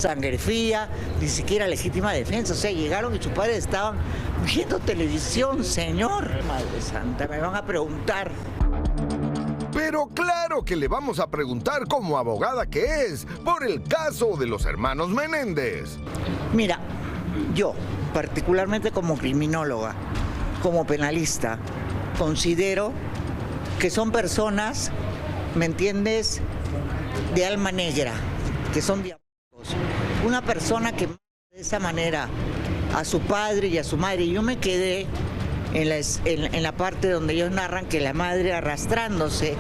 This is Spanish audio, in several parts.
sangre fría, ni siquiera legítima defensa. O sea, llegaron y sus padres estaban viendo televisión, señor. Madre Santa, me van a preguntar. Pero claro que le vamos a preguntar como abogada que es por el caso de los hermanos Menéndez. Mira, yo, particularmente como criminóloga, como penalista, considero que son personas, ¿me entiendes?, de alma negra, que son diabólicos. Una persona que de esa manera a su padre y a su madre, yo me quedé en la parte donde ellos narran que la madre arrastrándose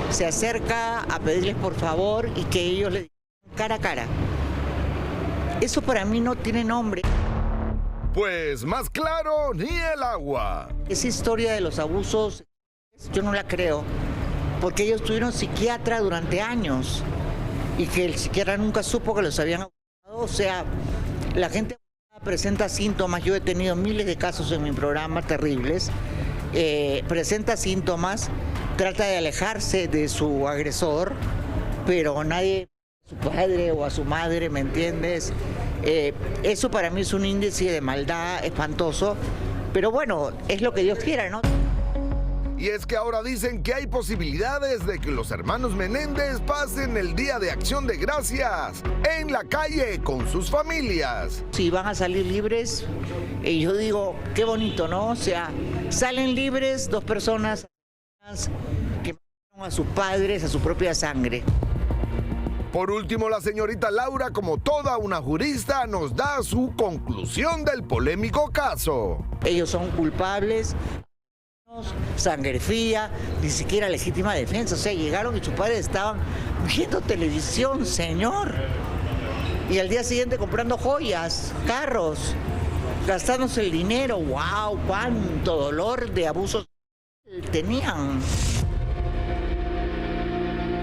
se acerca a pedirles por favor y que ellos le digan cara a cara. Eso para mí no tiene nombre. Pues más claro ni el agua. Esa historia de los abusos yo no la creo, porque ellos tuvieron psiquiatra durante años y que el psiquiatra nunca supo que los habían abusado. O sea, la gente presenta síntomas, yo he tenido miles de casos en mi programa terribles, presenta síntomas, trata de alejarse de su agresor, pero nadie, a su padre o a su madre, ¿me entiendes? Eso para mí es un índice de maldad espantoso, pero bueno, es lo que Dios quiera, ¿no? Y es que ahora dicen que hay posibilidades de que los hermanos Menéndez pasen el Día de Acción de Gracias en la calle con sus familias. Si van a salir libres, yo digo, qué bonito, ¿no? O sea, salen libres dos personas que mataron a sus padres, a su propia sangre. Por último, la señorita Laura, como toda una jurista, nos da su conclusión del polémico caso. Ellos son culpables. Sangre fría, ni siquiera legítima defensa. O sea, llegaron y sus padres estaban viendo televisión, señor. Y al día siguiente comprando joyas, carros, gastándose el dinero. ¡Wow! ¡Cuánto dolor de abusos tenían!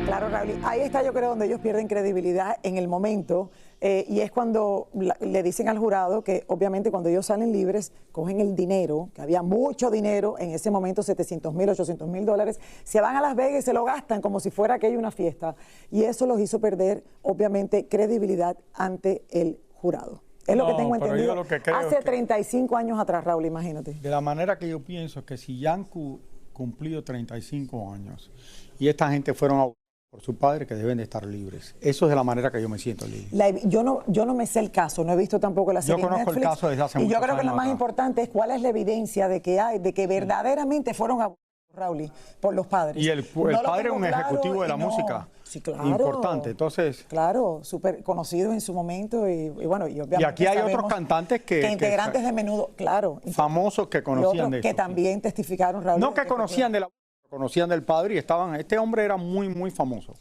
Claro, Raúl, ahí está yo creo donde ellos pierden credibilidad en el momento y es cuando le dicen al jurado que obviamente cuando ellos salen libres cogen el dinero, que había mucho dinero, en ese momento 700,000, 800,000 dólares, se van a Las Vegas y se lo gastan como si fuera aquello una fiesta y eso los hizo perder obviamente credibilidad ante el jurado. Es lo que tengo entendido lo que creo hace que 35 años atrás, Raúl, imagínate. De la manera que yo pienso es que si ya han cumplido 35 años y esta gente fueron a por su padre, que deben de estar libres. Eso es de la manera que yo me siento libre. Yo no me sé el caso, no he visto tampoco la serie. Yo conozco Netflix, el caso desde hace muchos años. Y yo creo que lo más acá. importante es cuál es la evidencia de que hay, de que verdaderamente fueron abusados, Raúl, por los padres. Y el padre es un ejecutivo de la música. Sí, claro. Importante, entonces. Claro, súper conocido en su momento y bueno, y obviamente. Y aquí hay otros cantantes que integrantes de Menudo, claro. Famosos que conocían de eso. Que también testificaron, Raúl. No que conocían conocían del padre y estaban. Este hombre era muy, muy famoso.